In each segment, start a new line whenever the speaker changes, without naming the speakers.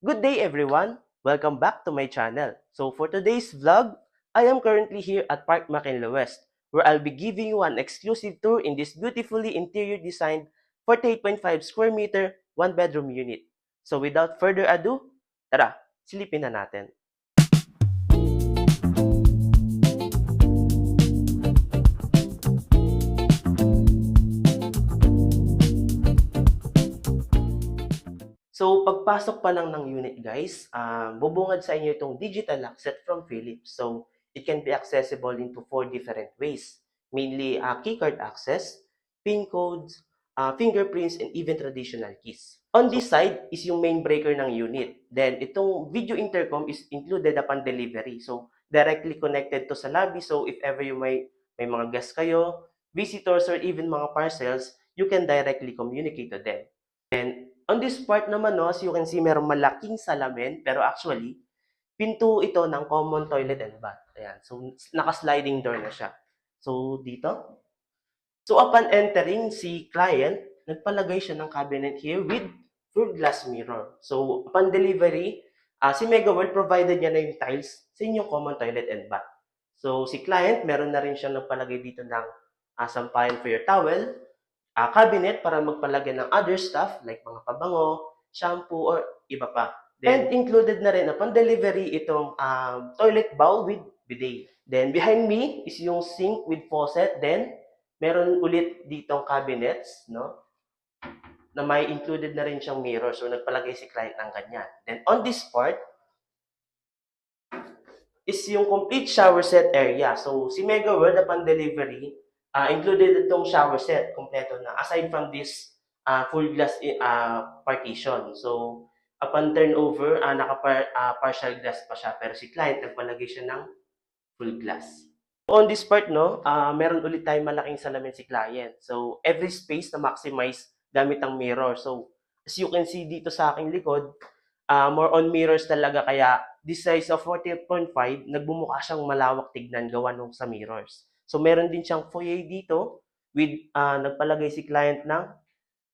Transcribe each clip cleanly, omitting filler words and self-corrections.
Good day everyone! Welcome back to my channel. So for today's vlog, I am currently here at Park McKinley West where I'll be giving you an exclusive tour in this beautifully interior designed 48.5 square meter one bedroom unit. So without further ado, tara, silipin na natin. So, pagpasok pa lang ng unit guys, bubungad sa inyo itong digital lock set from Philips. So, it can be accessible into 4 different ways. Mainly, keycard access, PIN codes, fingerprints, and even traditional keys. On this side is yung main breaker ng unit. Then, itong video intercom is included upon delivery. So, directly connected to sa lobby. So, if ever may mga guests kayo, visitors, or even mga parcels, you can directly communicate to them. And on this part naman, no, as you can see, merong malaking salamin, pero actually, pinto ito ng common toilet and bath. Ayan. So, naka-sliding door na siya. So, dito. So, upon entering, si client, nagpalagay siya ng cabinet here with full glass mirror. So, upon delivery, si Mega World provided niya na yung tiles sa inyong common toilet and bath. So, si client, meron na rin siyang nagpalagay dito ng sampayan for your towel, cabinet para magpalagay ng other stuff like mga pabango, shampoo, or iba pa. Then, and included na rin upon delivery itong toilet bowl with bidet. Then, behind me is yung sink with faucet. Then, meron ulit ditong cabinets, no? Na may included na rin siyang mirror. So, nagpalagay si client ng ganyan. Then, on this part, is yung complete shower set area. So, si Mega World upon delivery, included itong shower set, kompleto na. Aside from this full glass partition. So, upon turnover, partial glass pa siya. Pero si client, nagpalagay siya ng full glass. On this part, no, meron ulit tayong malaking salamin si client. So, every space na maximize gamit ang mirror. So, as you can see dito sa aking likod, more on mirrors talaga. Kaya, this size of 40.5, nagbumukha siyang malawak tignan gawa nung sa mirrors. So, meron din siyang foyer dito with nagpalagay si client ng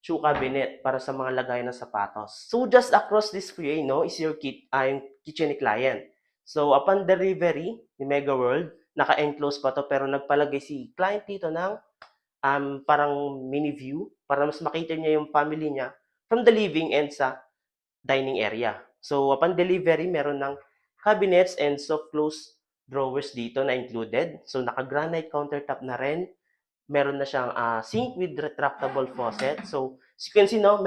shoe cabinet para sa mga lagayan ng sapatos. So, just across this foyer, no, is your yung kitchen ni client. So, upon delivery ni Mega World, naka-enclose pa to pero nagpalagay si client dito ng parang mini view para mas makita niya yung family niya from the living and sa dining area. So, upon delivery, meron ng cabinets and soft close drawers dito na included. So, naka-granite countertop na rin. Meron na siyang sink with retractable faucet. So, as you can see, no,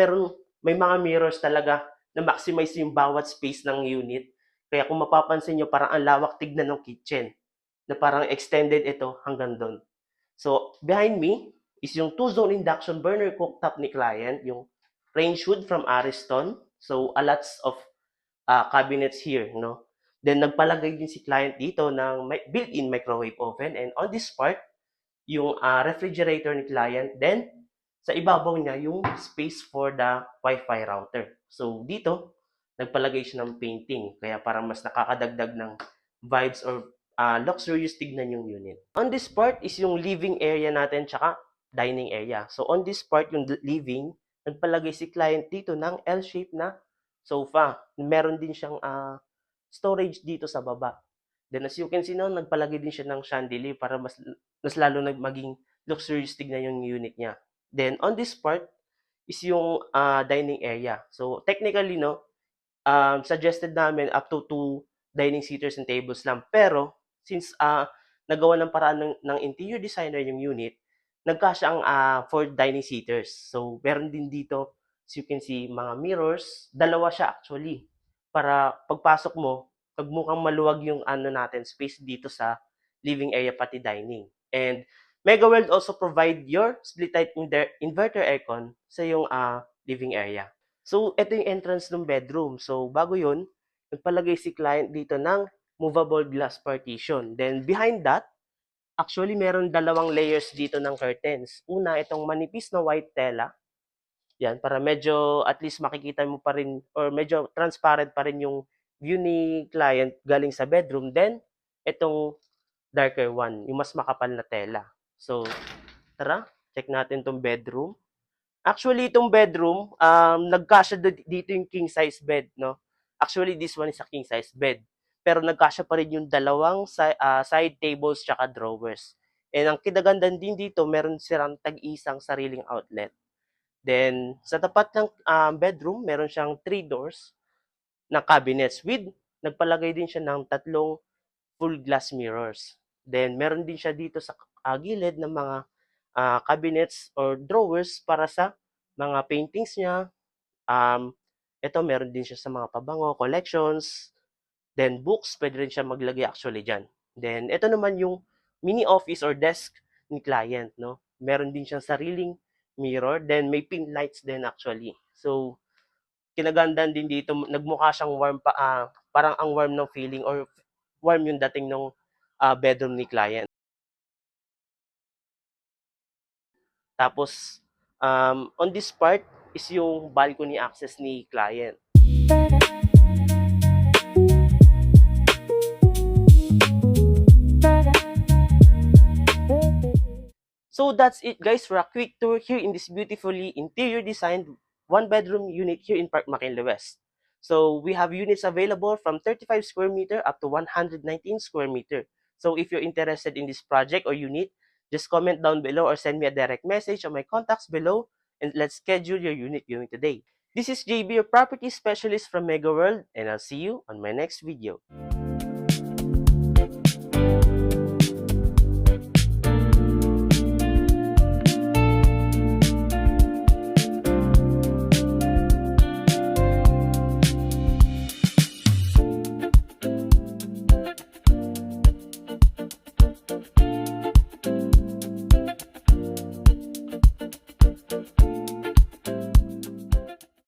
may mga mirrors talaga na maximize yung bawat space ng unit. Kaya kung mapapansin nyo, parang ang lawak tignan ng kitchen na parang extended ito hanggang doon. So, behind me is yung two-zone induction burner cooktop ni client, yung range hood from Ariston. So, a lots of cabinets here, no? Then, nagpalagay din si client dito ng built-in microwave oven. And on this part, yung refrigerator ni client. Then, sa ibabaw niya, yung space for the Wi-Fi router. So, dito, nagpalagay siya ng painting. Kaya parang mas nakakadagdag ng vibes or luxurious tignan yung unit. On this part is yung living area natin tsaka dining area. So, on this part, yung living, nagpalagay si client dito ng L-shape na sofa. Meron din siyang storage dito sa baba. Then as you can see now, nagpalagay din siya ng chandelier para mas lalo maging luxurious tignan yung unit niya. Then on this part is yung dining area. So technically, no, suggested namin up to 2 dining seaters and tables lang. Pero since nagawa ng paraan ng interior designer yung unit, nagkasya ang 4 dining seaters. So meron din dito, as you can see, mga mirrors. Dalawa siya actually. Para pagpasok mo, mukhang maluwag yung natin, space dito sa living area pati dining. And Mega World also provide your split type inverter aircon sa yung living area. So, ito yung entrance ng bedroom. So, bago yun, nagpalagay si client dito ng movable glass partition. Then, behind that, actually, meron 2 layers dito ng curtains. Una, itong manipis na white tela. Yan, para medyo at least makikita mo pa rin or medyo transparent pa rin yung view ni client galing sa bedroom. Then, itong darker one, yung mas makapal na tela. So, tara, check natin itong bedroom. Actually, itong bedroom, nagkasya dito yung king size bed, no? Actually, this one is a king size bed. Pero nagkasya pa rin yung dalawang side tables tsaka drawers. And ang kinagandaan din dito, meron silang tag-isang sariling outlet. Then, sa tapat ng bedroom, meron siyang 3 doors na cabinets with nagpalagay din siya ng tatlong full glass mirrors. Then, meron din siya dito sa gilid ng mga cabinets or drawers para sa mga paintings niya. Ito, meron din siya sa mga pabango, collections, then books, pwede rin siya maglagay actually dyan. Then, ito naman yung mini office or desk ni client, no? Meron din siyang sariling mirror, then may pin lights din actually. So, kinagandaan din dito, nagmukha siyang warm parang ang warm ng feeling or warm yung dating ng bedroom ni client. Tapos, on this part is yung balcony access ni client. So that's it guys for a quick tour here in this beautifully interior designed one bedroom unit here in Park McKinley West. So we have units available from 35 square meter up to 119 square meter. So if you're interested in this project or unit, just comment down below or send me a direct message on my contacts below and let's schedule your unit viewing today. This is JB, your property specialist from Mega World, and I'll see you on my next video.